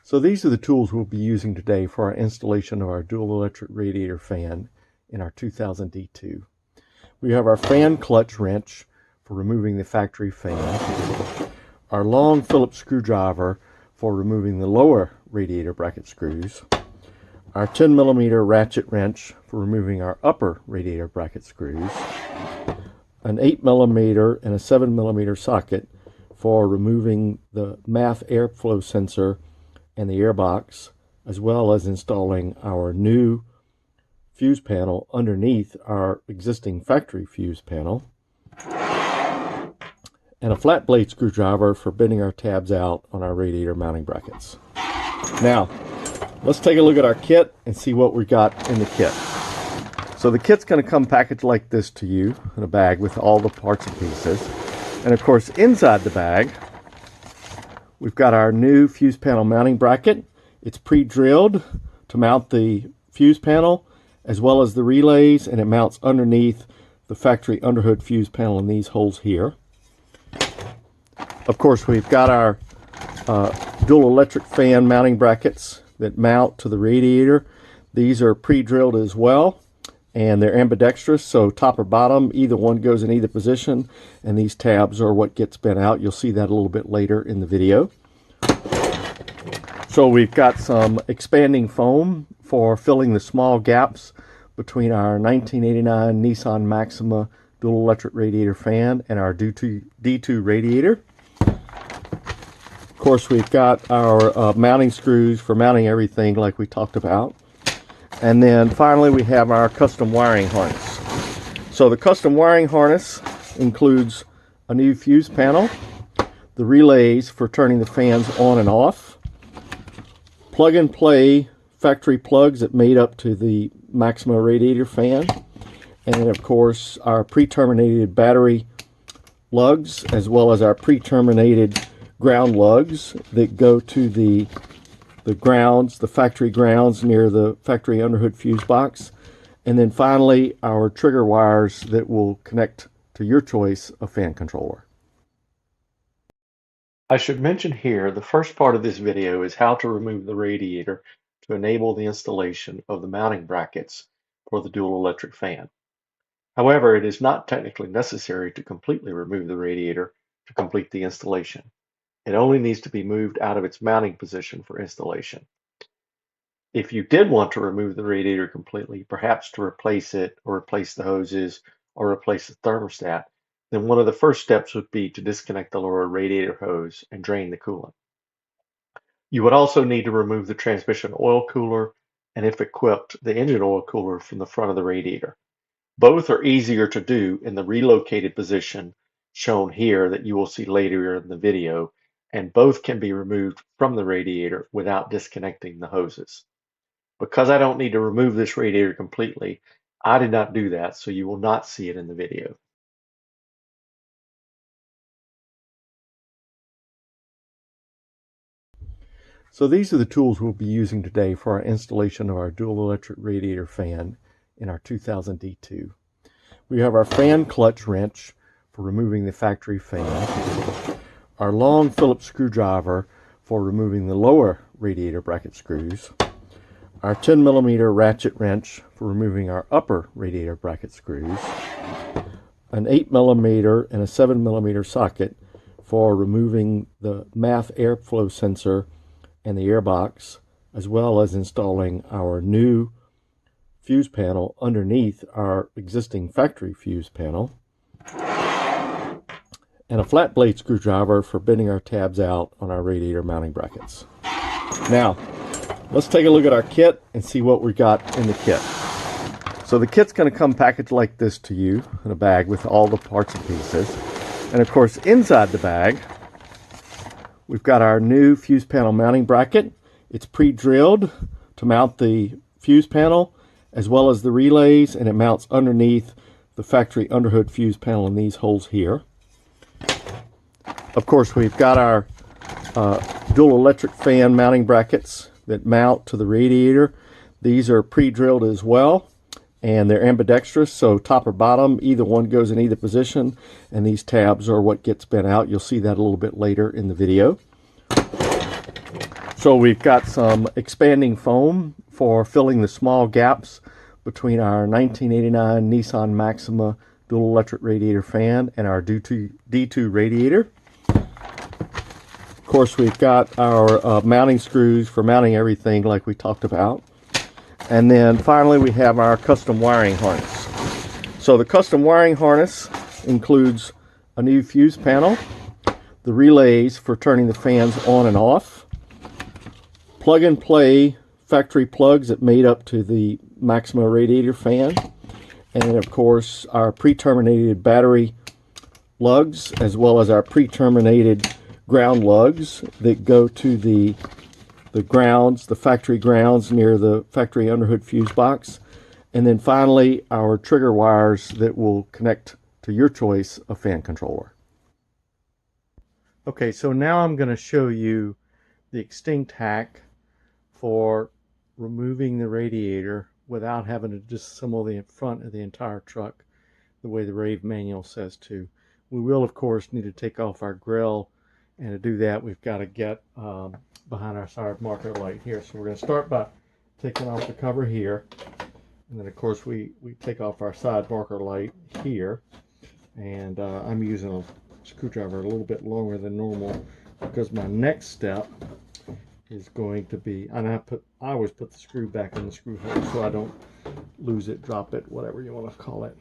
So these are the tools we'll be using today for our installation of our dual electric radiator fan in our 2000 D2. We have our fan clutch wrench for removing the factory fan, our long Phillips screwdriver for removing the lower radiator bracket screws, our 10mm ratchet wrench for removing our upper radiator bracket screws, an 8mm and a 7mm socket for removing the MAF airflow sensor and the airbox, as well as installing our new fuse panel underneath our existing factory fuse panel, and a flat blade screwdriver for bending our tabs out on our radiator mounting brackets. Now, let's take a look at our kit and see what we got in the kit. So the kit's going to come packaged like this to you in a bag with all the parts and pieces. And of course, inside the bag, we've got our new fuse panel mounting bracket. It's pre-drilled to mount the fuse panel as well as the relays, and it mounts underneath the factory underhood fuse panel in these holes here. Of course, we've got our dual electric fan mounting brackets that mount to the radiator. These are pre-drilled as well, and they're ambidextrous, so top or bottom, either one goes in either position, and these tabs are what gets bent out. You'll see that a little bit later in the video. So we've got some expanding foam for filling the small gaps between our 1989 Nissan Maxima dual electric radiator fan and our D2 radiator. Of course, we've got our mounting screws for mounting everything like we talked about. And then finally, we have our custom wiring harness. So the custom wiring harness includes a new fuse panel, the relays for turning the fans on and off, plug and play factory plugs that made up to the Maxima radiator fan, and then of course our pre-terminated battery lugs, as well as our pre-terminated ground lugs that go to the grounds, the factory grounds near the factory underhood fuse box. And then finally, our trigger wires that will connect to your choice of fan controller. I should mention here, the first part of this video is how to remove the radiator to enable the installation of the mounting brackets for the dual electric fan. However, it is not technically necessary to completely remove the radiator to complete the installation. It only needs to be moved out of its mounting position for installation. If you did want to remove the radiator completely, perhaps to replace it or replace the hoses or replace the thermostat, then one of the first steps would be to disconnect the lower radiator hose and drain the coolant. You would also need to remove the transmission oil cooler and, if equipped, the engine oil cooler from the front of the radiator. Both are easier to do in the relocated position shown here that you will see later in the video, and both can be removed from the radiator without disconnecting the hoses. Because I don't need to remove this radiator completely, I did not do that, so you will not see it in the video. So these are the tools we'll be using today for our installation of our dual electric radiator fan in our 2000 D2. We have our fan clutch wrench for removing the factory fan, our long Phillips screwdriver for removing the lower radiator bracket screws, our 10mm ratchet wrench for removing our upper radiator bracket screws, an 8mm and a 7mm socket for removing the MAF airflow sensor and the airbox, as well as installing our new fuse panel underneath our existing factory fuse panel, and a flat blade screwdriver for bending our tabs out on our radiator mounting brackets. Now, let's take a look at our kit and see what we got in the kit. So the kit's going to come packaged like this to you in a bag with all the parts and pieces. And of course, inside the bag, we've got our new fuse panel mounting bracket. It's pre-drilled to mount the fuse panel as well as the relays, and it mounts underneath the factory underhood fuse panel in these holes here. Of course, we've got our dual electric fan mounting brackets that mount to the radiator. These are pre-drilled as well, and they're ambidextrous, so top or bottom, either one goes in either position, and these tabs are what gets bent out. You'll see that a little bit later in the video. So we've got some expanding foam for filling the small gaps between our 1989 Nissan Maxima dual electric radiator fan and our D2 radiator. Of course, we've got our mounting screws for mounting everything like we talked about. And then finally we have our custom wiring harness. So the custom wiring harness includes a new fuse panel, the relays for turning the fans on and off, plug and play factory plugs that made up to the Maxima radiator fan, and then of course our pre-terminated battery lugs, as well as our pre-terminated ground lugs that go to the grounds, the factory grounds near the factory underhood fuse box. And then finally, our trigger wires that will connect to your choice of fan controller. Okay, so now I'm going to show you the extinct hack for removing the radiator without having to disassemble the front of the entire truck the way the Rave manual says to. We will, of course, need to take off our grill, and to do that, we've got to get behind our side marker light here. So we're going to start by taking off the cover here, and then of course we take off our side marker light here, and I'm using a screwdriver a little bit longer than normal because my next step is going to be, and I always put the screw back in the screw hole so I don't lose it, drop it, whatever you want to call it.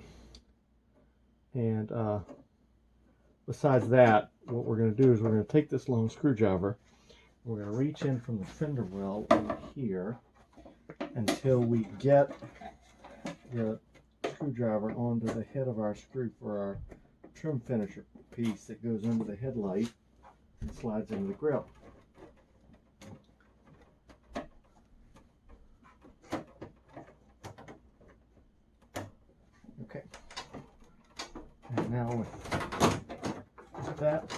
And besides that, what we're going to do is we're going to take this long screwdriver, we're going to reach in from the fender well in here until we get the screwdriver onto the head of our screw for our trim finisher piece that goes under the headlight and slides into the grill. Okay. And now with that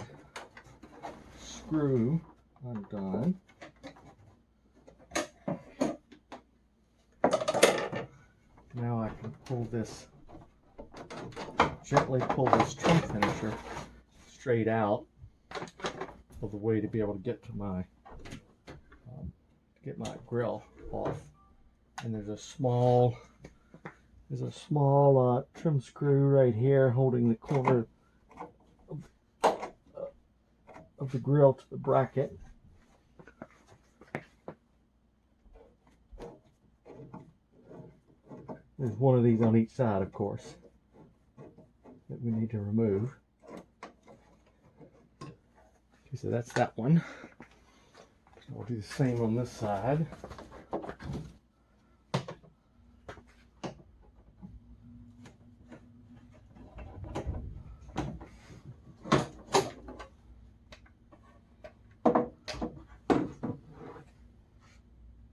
screw undone, now I can gently pull this trim finisher straight out of the way to be able to get to my grill off. And there's a small trim screw right here holding the corner of the grill to the bracket. There's one of these on each side, of course, that we need to remove. Okay, so that's that one. We'll do the same on this side.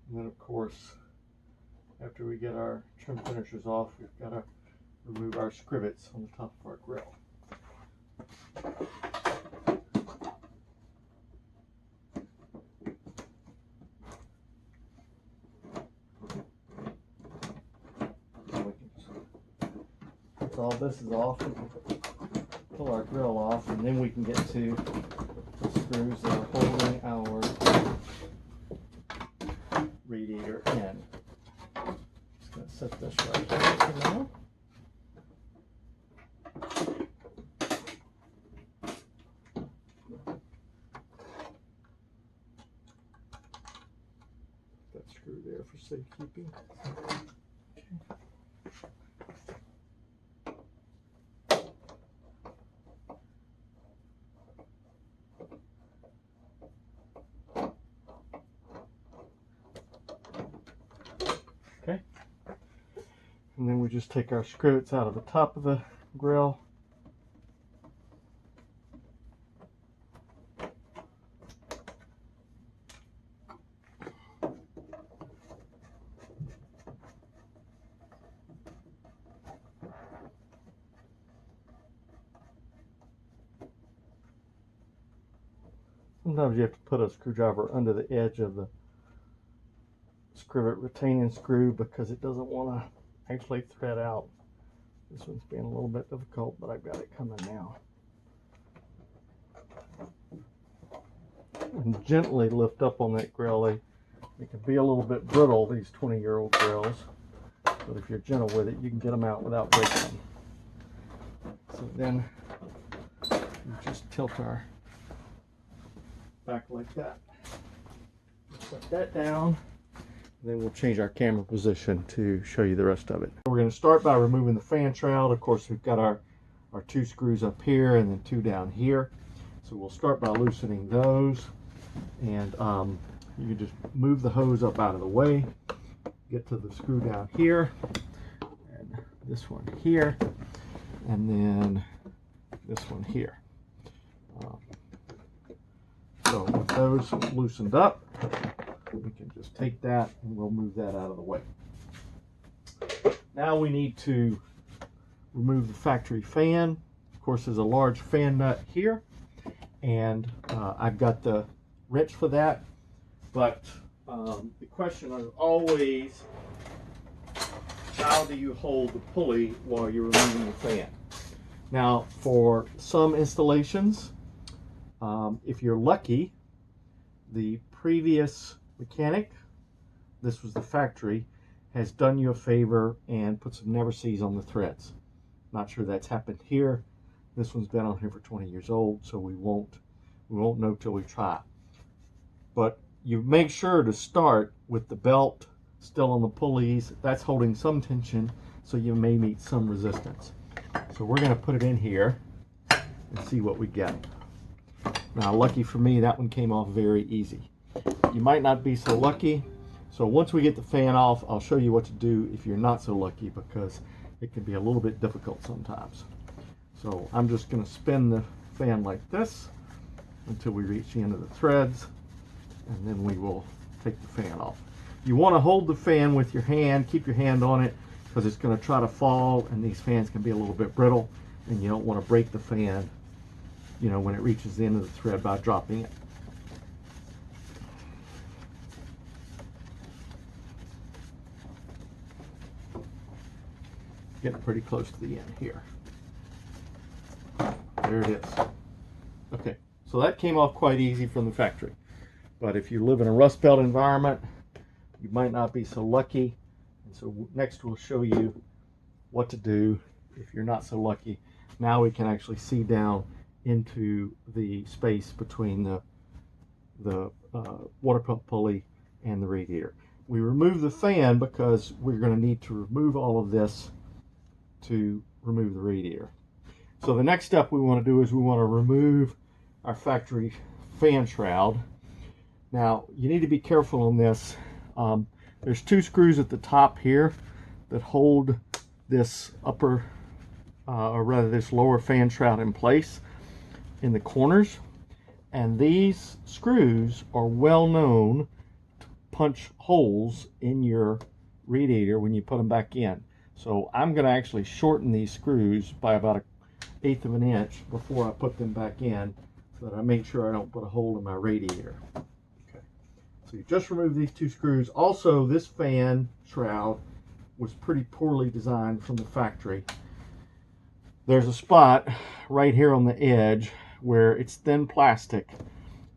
And then, of course, after we get our trim finishers off, we've got to remove our scrivets on the top of our grill. Once all this is off, we can pull our grill off, and then we can get to the screws that are holding our radiator in. Just going to set this right here for now. That screw there for safekeeping. Okay, and then we just take our screws out of the top of the grill. Sometimes you have to put a screwdriver under the edge of the scrivet retaining screw because it doesn't want to actually thread out. This one's being a little bit difficult, but I've got it coming now. and gently lift up on that grill. They can be a little bit brittle, these 20-year-old grills, but if you're gentle with it, you can get them out without breaking them. So then we just tilt our back like that. Put that down. Then we'll change our camera position to show you the rest of it. We're going to start by removing the fan shroud. Of course, we've got our 2 screws up here and then 2 down here. So we'll start by loosening those. And you can just move the hose up out of the way. Get to the screw down here. And this one here. And then this one here. So with those loosened up, we can just take that and we'll move that out of the way. Now we need to remove the factory fan. Of course, there's a large fan nut here, and I've got the wrench for that. But the question is always, how do you hold the pulley while you're removing the fan? Now, for some installations, if you're lucky, the previous mechanic, this was the factory, has done you a favor and put some never sees on the threads. Not sure that's happened here. This one's been on here for 20 years old, so we won't know till we try. But you make sure to start with the belt still on the pulleys. That's holding some tension, so you may meet some resistance. So we're going to put it in here and see what we get. Now, lucky for me, that one came off very easy. You might not be so lucky. So once we get the fan off, I'll show you what to do if you're not so lucky, because it can be a little bit difficult sometimes. So I'm just going to spin the fan like this until we reach the end of the threads, and then we will take the fan off. You want to hold the fan with your hand, keep your hand on it, because it's going to try to fall, and these fans can be a little bit brittle, and you don't want to break the fan, you know, when it reaches the end of the thread by dropping it. Getting pretty close to the end here. There it is. Okay, so that came off quite easy from the factory. But if you live in a Rust Belt environment, you might not be so lucky. And so next we'll show you what to do if you're not so lucky. Now we can actually see down into the space between the water pump pulley and the radiator. We remove the fan because we're going to need to remove all of this to remove the radiator. So the next step we want to do is we want to remove our factory fan shroud. Now you need to be careful on this. There's 2 screws at the top here that hold this upper, or rather this lower fan shroud in place in the corners. And these screws are well known to punch holes in your radiator when you put them back in. So I'm going to actually shorten these screws by about 1/8 of an inch before I put them back in, so that I make sure I don't put a hole in my radiator. Okay. So you just remove these 2 screws. Also, this fan shroud was pretty poorly designed from the factory. There's a spot right here on the edge where it's thin plastic,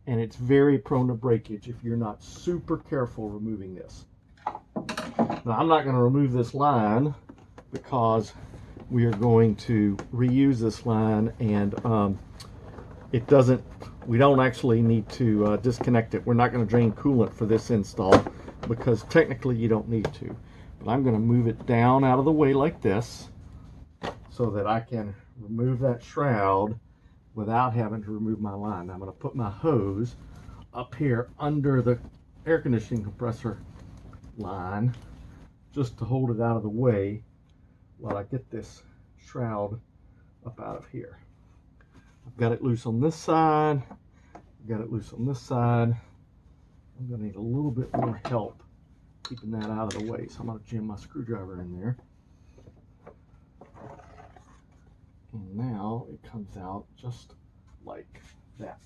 and it's very prone to breakage if you're not super careful removing this. Now, I'm not going to remove this line because we are going to reuse this line, and we don't actually need to disconnect it. We're not going to drain coolant for this install because technically you don't need to. But I'm going to move it down out of the way like this so that I can remove that shroud without having to remove my line. Now I'm going to put my hose up here under the air conditioning compressor line just to hold it out of the way while I get this shroud up out of here. I've got it loose on this side. I've got it loose on this side. I'm going to need a little bit more help keeping that out of the way, so I'm going to jam my screwdriver in there. And now it comes out just like that.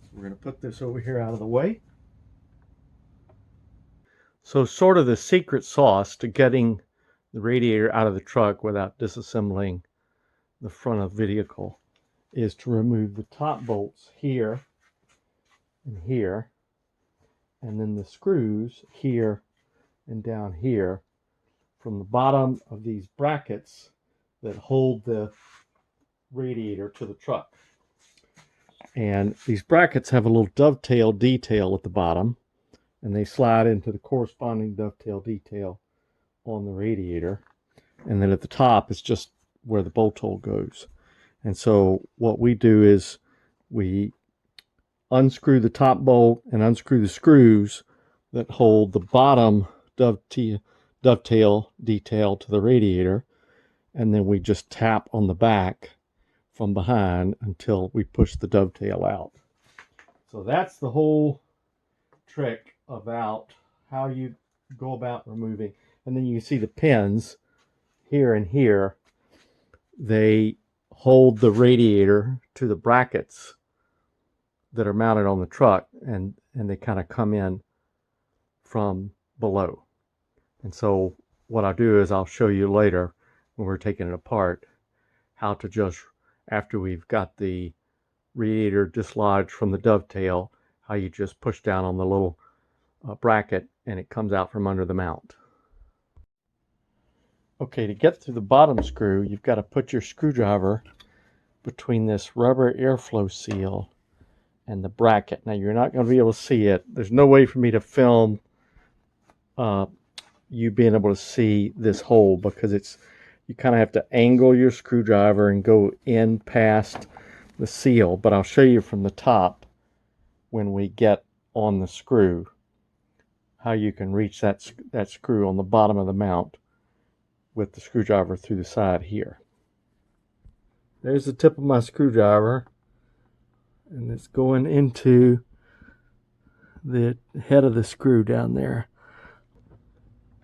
So we're going to put this over here out of the way. So sort of the secret sauce to getting the radiator out of the truck without disassembling the front of the vehicle is to remove the top bolts here and here, and then the screws here and down here from the bottom of these brackets that hold the radiator to the truck. And these brackets have a little dovetail detail at the bottom, and they slide into the corresponding dovetail detail on the radiator. And then at the top is just where the bolt hole goes. And so what we do is we unscrew the top bolt and unscrew the screws that hold the bottom dovetail detail to the radiator, and then we just tap on the back from behind until we push the dovetail out. So that's the whole trick about how you go about removing. And then you see the pins here and here. They hold the radiator to the brackets that are mounted on the truck, and they kind of come in from below. And so what I'll do is I'll show you later when we're taking it apart how to just, after we've got the radiator dislodged from the dovetail, how you just push down on the little bracket and it comes out from under the mount. Okay, to get through the bottom screw, you've got to put your screwdriver between this rubber airflow seal and the bracket. Now you're not going to be able to see it. There's no way for me to film you being able to see this hole, because you kind of have to angle your screwdriver and go in past the seal. But I'll show you from the top when we get on the screw how you can reach that screw on the bottom of the mount with the screwdriver through the side here. There's the tip of my screwdriver, and it's going into the head of the screw down there.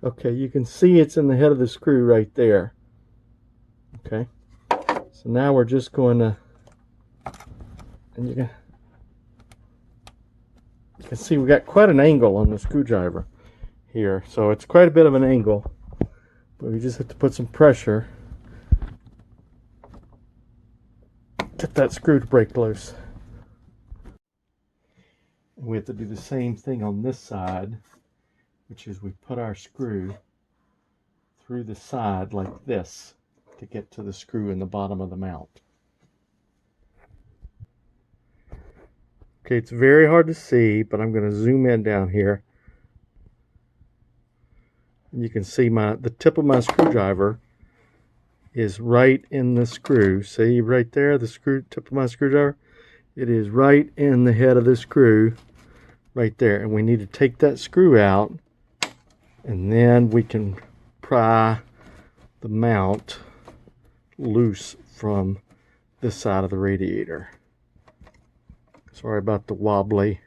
Okay, you can see it's in the head of the screw right there. Okay, so now we're just going to, and you can see we got quite an angle on the screwdriver here, so it's quite a bit of an angle, but we just have to put some pressure, get that screw to break loose. And we have to do the same thing on this side, which is we put our screw through the side like this to get to the screw in the bottom of the mount. Okay, it's very hard to see, but I'm going to zoom in down here. And you can see the tip of my screwdriver is right in the screw. See right there, the tip of my screwdriver? It is right in the head of the screw right there. And we need to take that screw out, and then we can pry the mount loose from this side of the radiator. Sorry about the wobbly.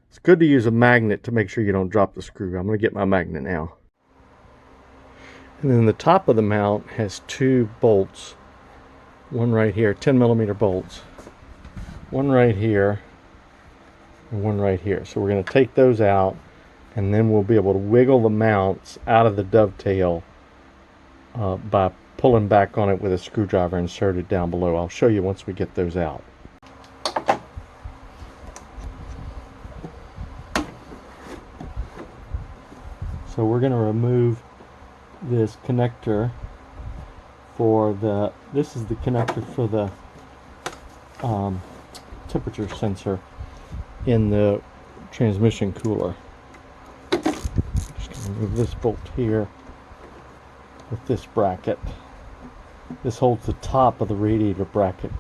It's good to use a magnet to make sure you don't drop the screw. I'm going to get my magnet now. And then the top of the mount has two bolts. One right here, 10mm bolts. One right here and one right here. So we're going to take those out, and then we'll be able to wiggle the mounts out of the dovetail by pulling back on it with a screwdriver inserted down below. I'll show you once we get those out. So we're going to remove this connector for this is the connector for the temperature sensor in the transmission cooler. Just going to remove this bolt here with this bracket. This holds the top of the radiator bracket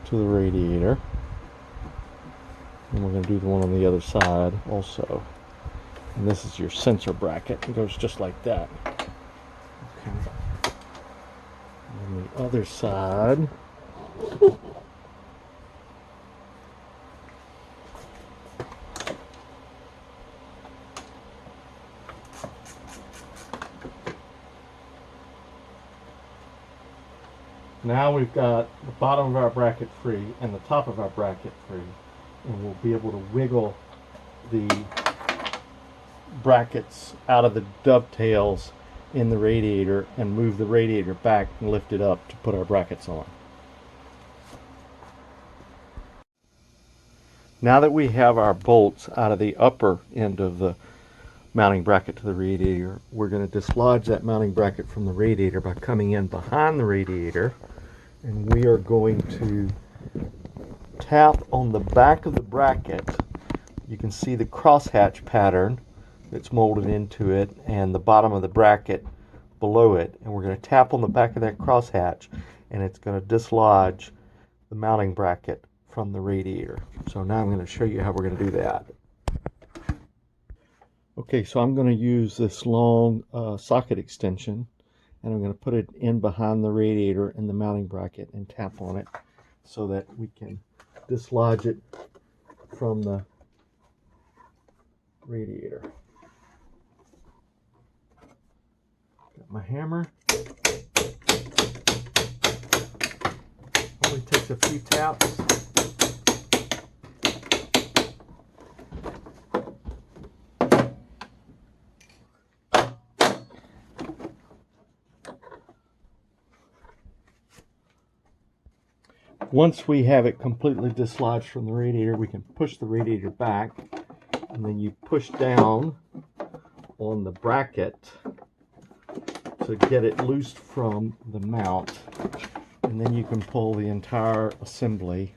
to the radiator. And we're going to do the one on the other side also. And this is your sensor bracket. It goes just like that. Okay. On the other side, now we've got the bottom of our bracket free and the top of our bracket free, and we'll be able to wiggle the brackets out of the dovetails in the radiator and move the radiator back and lift it up to put our brackets on. Now that we have our bolts out of the upper end of the mounting bracket to the radiator, we're going to dislodge that mounting bracket from the radiator by coming in behind the radiator, and we are going to tap on the back of the bracket. You can see the crosshatch pattern that's molded into it and the bottom of the bracket below it, and we're going to tap on the back of that crosshatch, and it's going to dislodge the mounting bracket from the radiator. So now I'm going to show you how we're going to do that. Okay, so I'm going to use this long socket extension, and I'm going to put it in behind the radiator in the mounting bracket and tap on it so that we can dislodge it from the radiator. Got my hammer. Only takes a few taps. Once we have it completely dislodged from the radiator, we can push the radiator back, and then you push down on the bracket to get it loosed from the mount, and then you can pull the entire assembly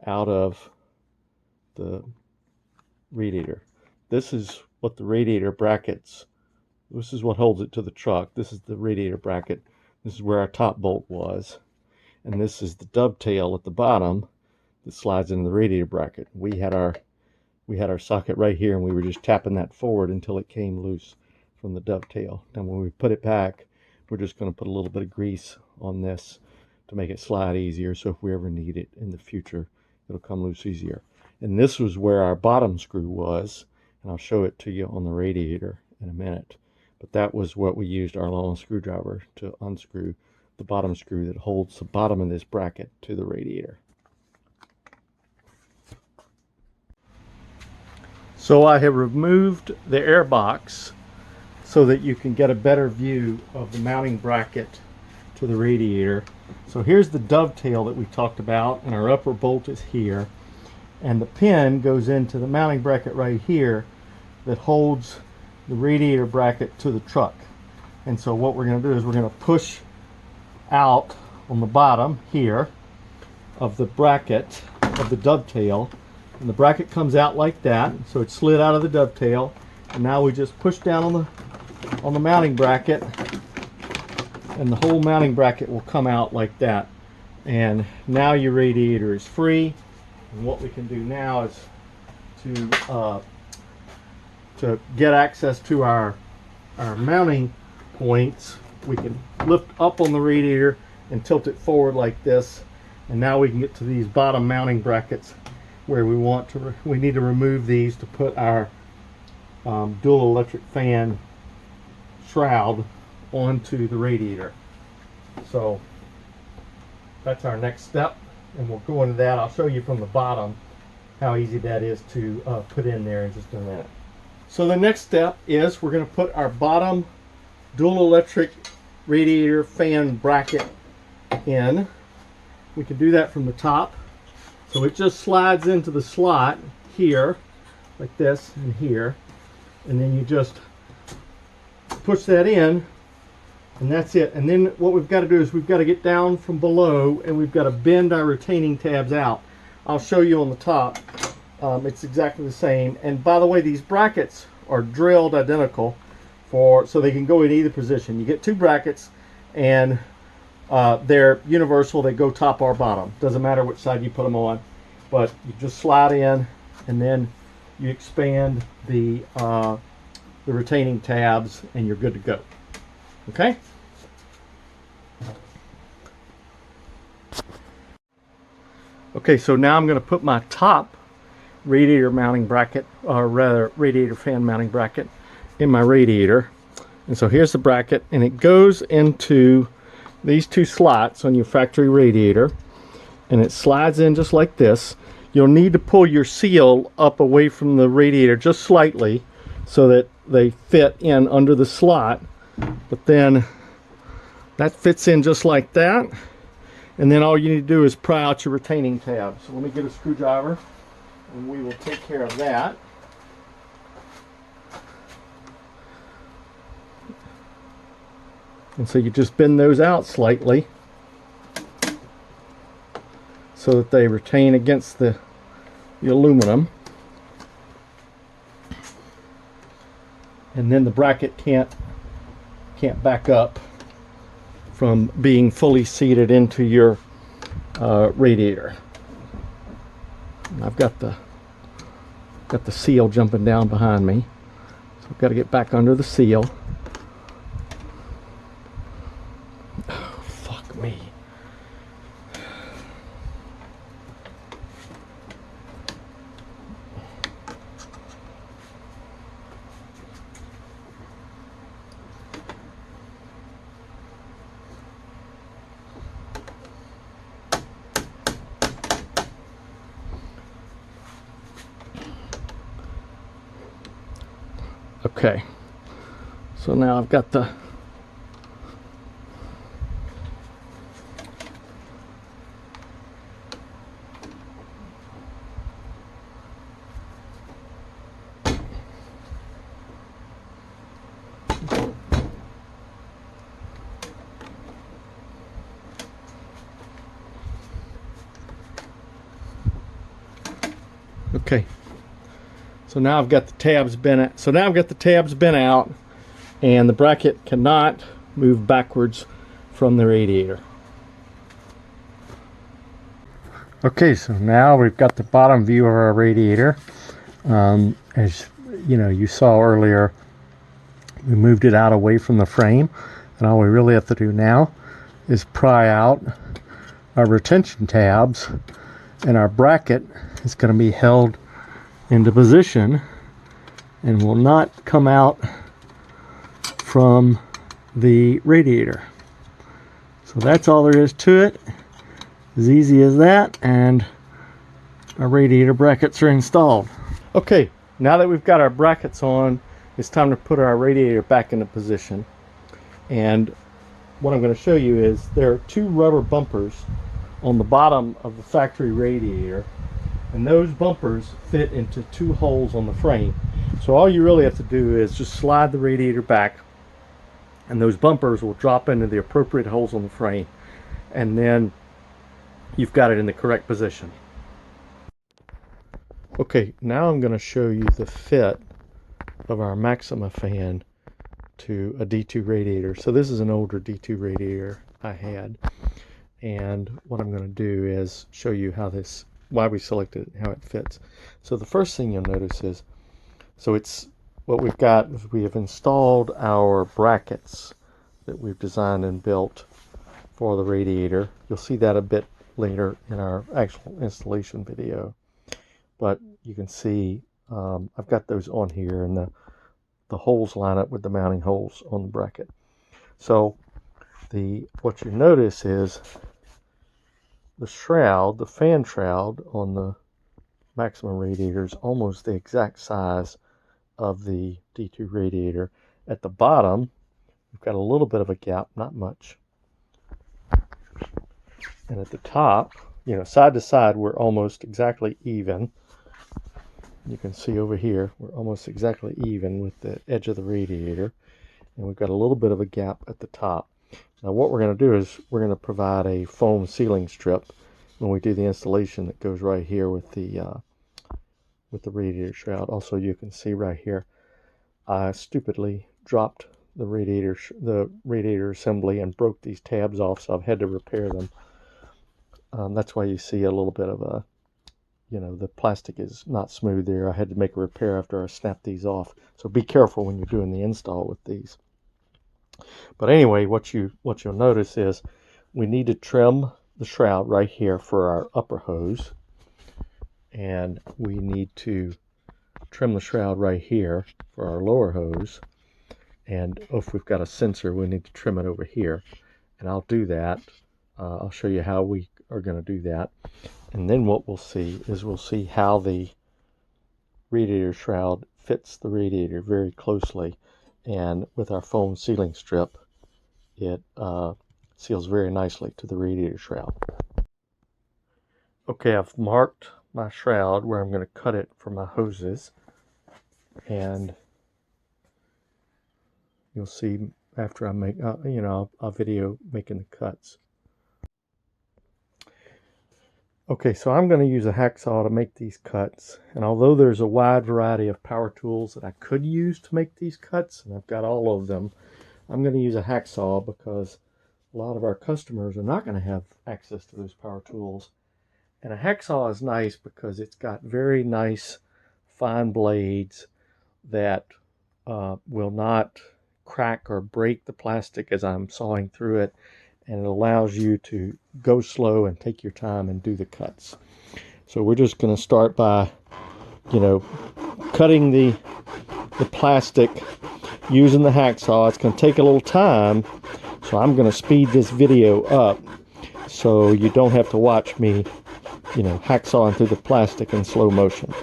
out of the radiator. This is what the radiator brackets, this is what holds it to the truck. This is the radiator bracket. This is where our top bolt was. And this is the dovetail at the bottom that slides into the radiator bracket. We had our socket right here, and we were just tapping that forward until it came loose from the dovetail. Now when we put it back, we're just going to put a little bit of grease on this to make it slide easier, so if we ever need it in the future, it'll come loose easier. And this was where our bottom screw was, and I'll show it to you on the radiator in a minute. But that was what we used our long screwdriver to unscrew the bottom screw that holds the bottom of this bracket to the radiator. So I have removed the air box so that you can get a better view of the mounting bracket to the radiator. So here's the dovetail that we talked about, and our upper bolt is here, and the pin goes into the mounting bracket right here that holds the radiator bracket to the truck. And so what we're going to do is we're going to push out on the bottom here of the bracket of the dovetail, and the bracket comes out like that, so it's slid out of the dovetail, and now we just push down on the mounting bracket, and the whole mounting bracket will come out like that, and now your radiator is free. And what we can do now is to get access to our mounting points. We can lift up on the radiator and tilt it forward like this, and now we can get to these bottom mounting brackets where we need to remove these to put our dual electric fan shroud onto the radiator. So that's our next step, and we'll go into that. I'll show you from the bottom how easy that is to put in there in just a minute. So the next step is we're going to put our bottom dual electric radiator fan bracket in. We can do that from the top. So it just slides into the slot here, like this, and here. And then you just push that in, and that's it. And then what we've got to do is we've got to get down from below, and we've got to bend our retaining tabs out. I'll show you on the top. It's exactly the same. And by the way, these brackets are drilled identical so they can go in either position. You get two brackets, and they're universal. They go top or bottom. Doesn't matter which side you put them on, but you just slide in, and then you expand the retaining tabs, and you're good to go. Okay? Okay, so now I'm going to put my top radiator mounting bracket, or rather radiator fan mounting bracket, in my radiator. And so here's the bracket, and it goes into these two slots on your factory radiator, and it slides in just like this. You'll need to pull your seal up away from the radiator just slightly so that they fit in under the slot, but then that fits in just like that. And then all you need to do is pry out your retaining tab. So let me get a screwdriver, and we will take care of that. And so you just bend those out slightly so that they retain against the aluminum. And then the bracket can't back up from being fully seated into your radiator. And I've got the seal jumping down behind me, so I've got to get back under the seal. Oh, fuck me. Okay, so now I've got the okay. So now I've got the tabs bent. So now I've got the tabs bent out, and the bracket cannot move backwards from the radiator. Okay, so now we've got the bottom view of our radiator. As you know, you saw earlier, we moved it out away from the frame, and all we really have to do now is pry out our retention tabs, and our bracket is going to be held into position and will not come out from the radiator. So that's all there is to it. As easy as that, and our radiator brackets are installed. Okay, now that we've got our brackets on, it's time to put our radiator back into position. And what I'm going to show you is there are two rubber bumpers on the bottom of the factory radiator, and those bumpers fit into two holes on the frame. So all you really have to do is just slide the radiator back, and those bumpers will drop into the appropriate holes on the frame, and then you've got it in the correct position. Okay, now I'm going to show you the fit of our Maxima fan to a D2 radiator. So this is an older D2 radiator I had, and what I'm going to do is show you how this, why we selected it and how it fits. So the first thing you'll notice is, so it's what we've got is we have installed our brackets that we've designed and built for the radiator. You'll see that a bit later in our actual installation video, but you can see I've got those on here, and the holes line up with the mounting holes on the bracket. So what you notice is the shroud, the fan shroud on the Maxima radiator is almost the exact size of the D2 radiator. At the bottom, we've got a little bit of a gap, not much. And at the top, you know, side to side, we're almost exactly even. You can see over here, we're almost exactly even with the edge of the radiator. And we've got a little bit of a gap at the top. Now what we're going to do is we're going to provide a foam sealing strip when we do the installation that goes right here with the radiator shroud. Also, you can see right here, I stupidly dropped the radiator assembly and broke these tabs off, so I've had to repair them. That's why you see a little bit of a, you know, the plastic is not smooth there. I had to make a repair after I snapped these off. So be careful when you're doing the install with these. But anyway, what you'll notice is we need to trim the shroud right here for our upper hose, and we need to trim the shroud right here for our lower hose, and if we've got a sensor, we need to trim it over here, and I'll do that. I'll show you how we are going to do that, and then what we'll see is we'll see how the radiator shroud fits the radiator very closely. And with our foam sealing strip, it seals very nicely to the radiator shroud. Okay, I've marked my shroud where I'm going to cut it for my hoses, and you'll see after I make, I'll video making the cuts. Okay, so I'm going to use a hacksaw to make these cuts, and although there's a wide variety of power tools that I could use to make these cuts, and I've got all of them, I'm going to use a hacksaw because a lot of our customers are not going to have access to those power tools. And a hacksaw is nice because it's got very nice fine blades that will not crack or break the plastic as I'm sawing through it, and it allows you to go slow and take your time and do the cuts. So we're just going to start by, cutting the plastic using the hacksaw. It's going to take a little time, so I'm going to speed this video up so you don't have to watch me, hacksawing through the plastic in slow motion.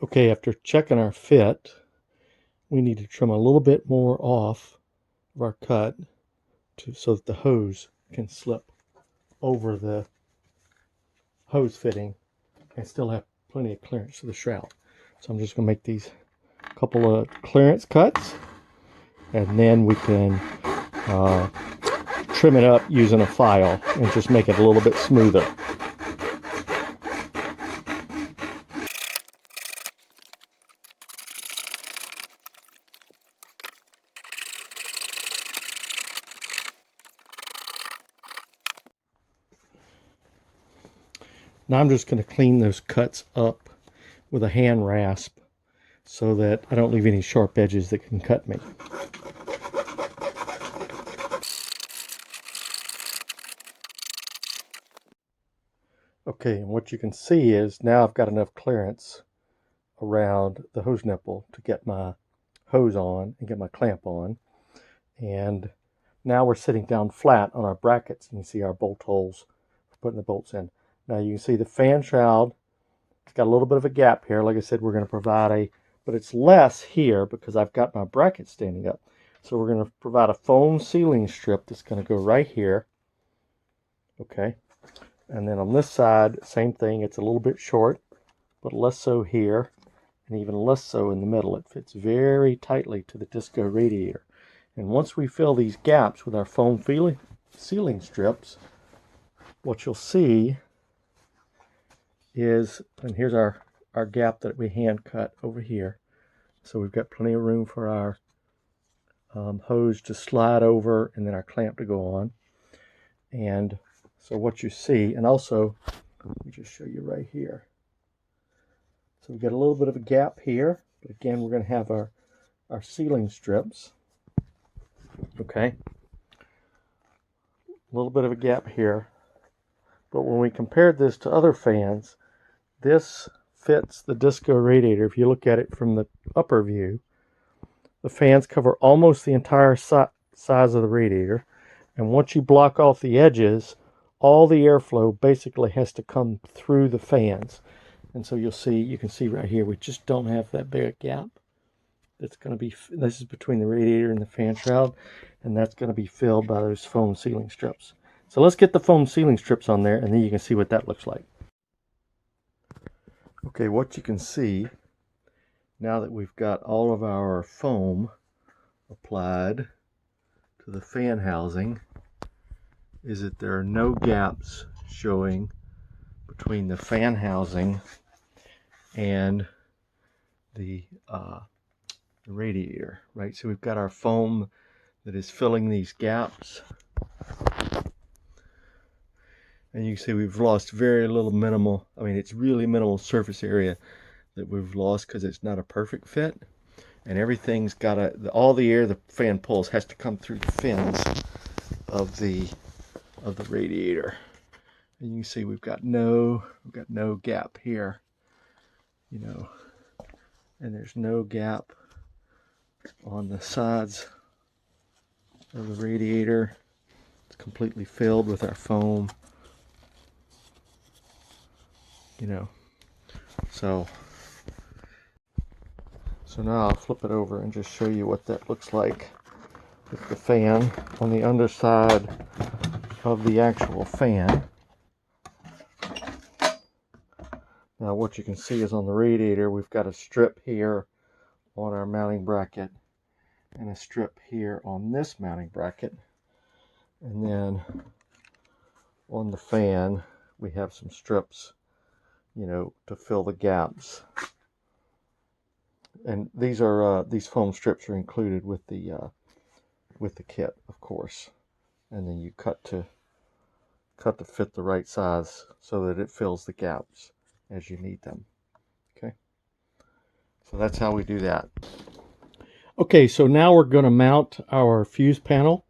Okay, after checking our fit, we need to trim a little bit more off of our cut so that the hose can slip over the hose fitting and still have plenty of clearance to the shroud. So I'm just going to make these couple of clearance cuts, and then we can trim it up using a file and just make it a little bit smoother. Now I'm just going to clean those cuts up with a hand rasp so that I don't leave any sharp edges that can cut me. Okay, and what you can see is now I've got enough clearance around the hose nipple to get my hose on and get my clamp on. And now we're sitting down flat on our brackets, and you see our bolt holes for putting the bolts in. Now you can see the fan shroud, it's got a little bit of a gap here. Like I said, we're going to provide but it's less here because I've got my bracket standing up. So we're going to provide a foam sealing strip that's going to go right here. Okay. And then on this side, same thing. It's a little bit short, but less so here, and even less so in the middle. It fits very tightly to the disco radiator. And once we fill these gaps with our foam sealing strips, what you'll see is, and here's our gap that we hand cut over here. So we've got plenty of room for our hose to slide over and then our clamp to go on. And so what you see, and also, let me just show you right here. So we've got a little bit of a gap here, but again, we're going to have our sealing strips. Okay. A little bit of a gap here. But when we compared this to other fans, this fits the disco radiator. If you look at it from the upper view, the fans cover almost the entire size of the radiator. And once you block off the edges, all the airflow basically has to come through the fans. And so you can see right here, we just don't have that big a gap. It's going to be, this is between the radiator and the fan shroud, and that's going to be filled by those foam sealing strips. So let's get the foam sealing strips on there, and then you can see what that looks like. Okay, what you can see, now that we've got all of our foam applied to the fan housing, is that there are no gaps showing between the fan housing and the radiator, right? So we've got our foam that is filling these gaps. And you can see we've lost very little it's really minimal surface area that we've lost because it's not a perfect fit. And everything's got all the air the fan pulls has to come through the fins of the radiator. And you can see we've got no gap here, you know, and there's no gap on the sides of the radiator. It's completely filled with our foam, you know. So now I'll flip it over and just show you what that looks like with the fan on the underside of the actual fan. Now what you can see is on the radiator we've got a strip here on our mounting bracket and a strip here on this mounting bracket, and then on the fan we have some strips, you know, to fill the gaps. And these foam strips are included with the kit, of course. And then you cut to fit the right size so that it fills the gaps as you need them. Okay, so that's how we do that. Okay, so now we're going to mount our fuse panel,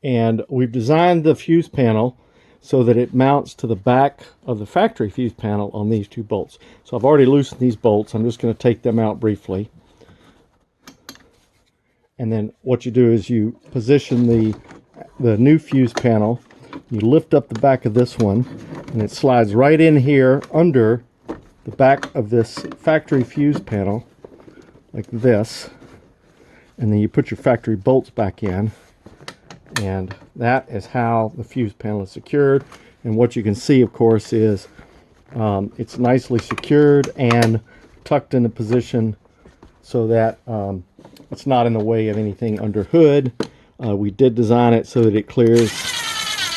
and we've designed the fuse panel so that it mounts to the back of the factory fuse panel on these two bolts. So I've already loosened these bolts. I'm just going to take them out briefly. And then what you do is you position the new fuse panel. You lift up the back of this one, and it slides right in here under the back of this factory fuse panel, like this. And then you put your factory bolts back in. And that is how the fuse panel is secured. And what you can see, of course, is it's nicely secured and tucked into position so that it's not in the way of anything under hood. We did design it so that it clears.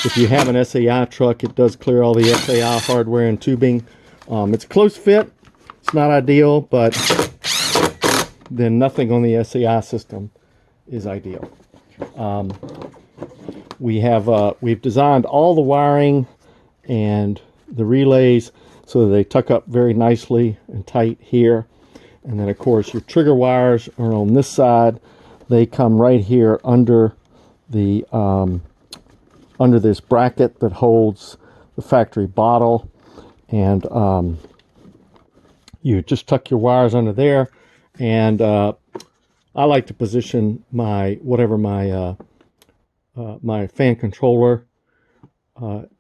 If you have an SAI truck, it does clear all the SAI hardware and tubing. It's a close fit. It's not ideal, but then nothing on the SAI system is ideal. We've designed all the wiring and the relays so that they tuck up very nicely and tight here. And then of course your trigger wires are on this side. They come right here under the under this bracket that holds the factory bottle, and you just tuck your wires under there. And I like to position my my fan controller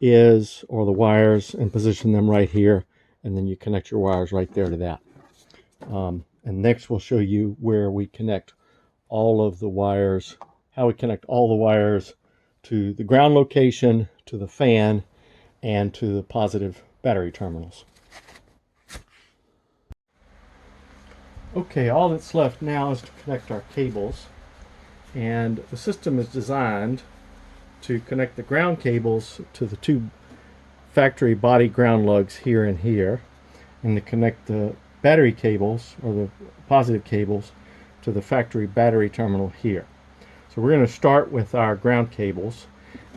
is, or the wires, and position them right here, and then you connect your wires right there to that. And next we'll show you where we connect all of the wires, how we connect all the wires to the ground location, to the fan, and to the positive battery terminals. Okay, all that's left now is to connect our cables, and the system is designed to connect the ground cables to the two factory body ground lugs here and here, and to connect the battery cables, or the positive cables, to the factory battery terminal here. So we're going to start with our ground cables,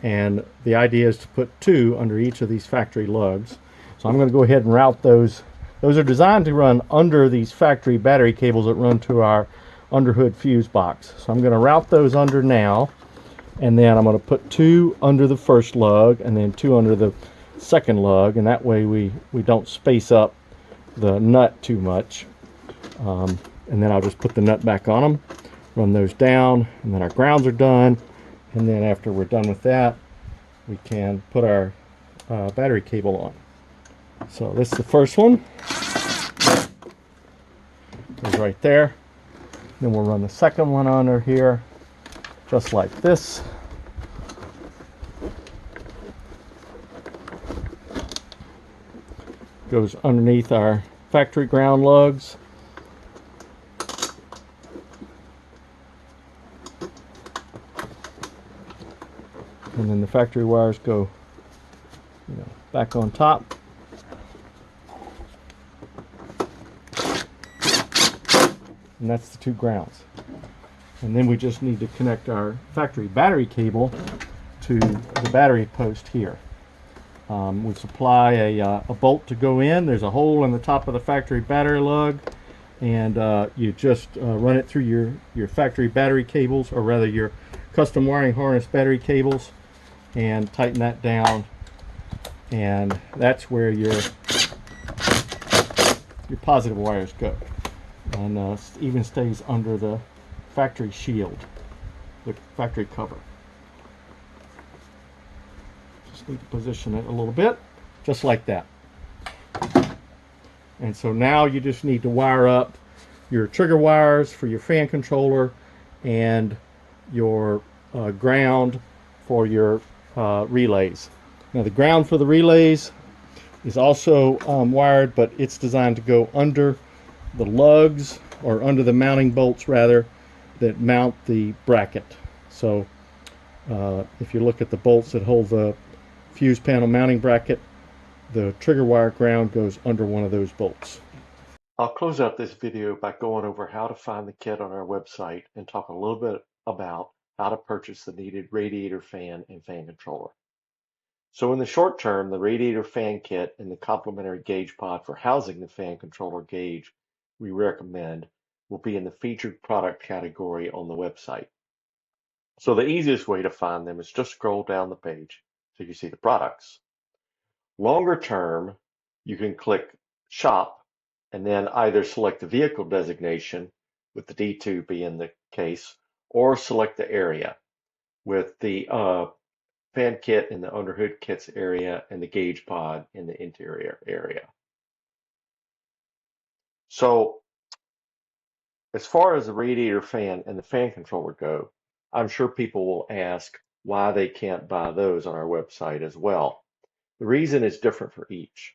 and the idea is to put two under each of these factory lugs. So I'm going to go ahead and route those. Those are designed to run under these factory battery cables that run to our underhood fuse box. So I'm going to route those under now, and then I'm going to put two under the first lug and then two under the second lug, and that way we don't space up the nut too much. And then I'll just put the nut back on them, run those down, and then our grounds are done. And then after we're done with that, we can put our battery cable on. So this is the first one. Goes right there. Then we'll run the second one under here, just like this. Goes underneath our factory ground lugs. And then the factory wires go, back on top. And that's the two grounds. And then we just need to connect our factory battery cable to the battery post here. We supply a bolt to go in. There's a hole in the top of the factory battery lug, and you just run it through your factory battery cables, or rather your custom wiring harness battery cables, and tighten that down, and that's where your positive wires go, and even stays under the factory shield, the factory cover. Just need to position it a little bit, just like that. And so now you just need to wire up your trigger wires for your fan controller and your ground for your relays. Now the ground for the relays is also wired, but it's designed to go under the lugs, or under the mounting bolts rather, that mount the bracket. So if you look at the bolts that hold the fuse panel mounting bracket, the trigger wire ground goes under one of those bolts. I'll close out this video by going over how to find the kit on our website and talk a little bit about how to purchase the needed radiator fan and fan controller. So in the short term, the radiator fan kit and the complementary gauge pod for housing the fan controller gauge we recommend will be in the featured product category on the website. So the easiest way to find them is just scroll down the page so you can see the products. Longer term, you can click Shop and then either select the vehicle designation, with the D2 being the case, or select the area with the fan kit in the underhood kits area and the gauge pod in the interior area. So as far as the radiator fan and the fan controller go, I'm sure people will ask why they can't buy those on our website as well. The reason is different for each.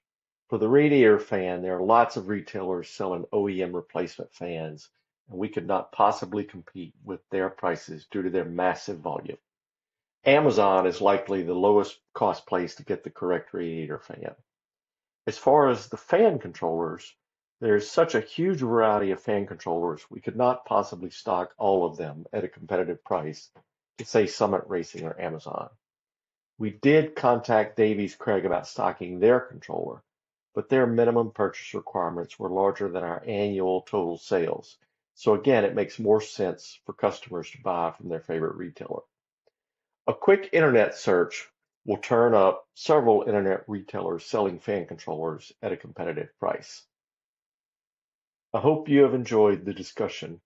For the radiator fan, there are lots of retailers selling OEM replacement fans, and we could not possibly compete with their prices due to their massive volume. Amazon is likely the lowest cost place to get the correct radiator fan. As far as the fan controllers, there's such a huge variety of fan controllers, we could not possibly stock all of them at a competitive price to say Summit Racing or Amazon. We did contact Davies Craig about stocking their controller, but their minimum purchase requirements were larger than our annual total sales. So again, it makes more sense for customers to buy from their favorite retailer. A quick internet search will turn up several internet retailers selling fan controllers at a competitive price. I hope you have enjoyed the discussion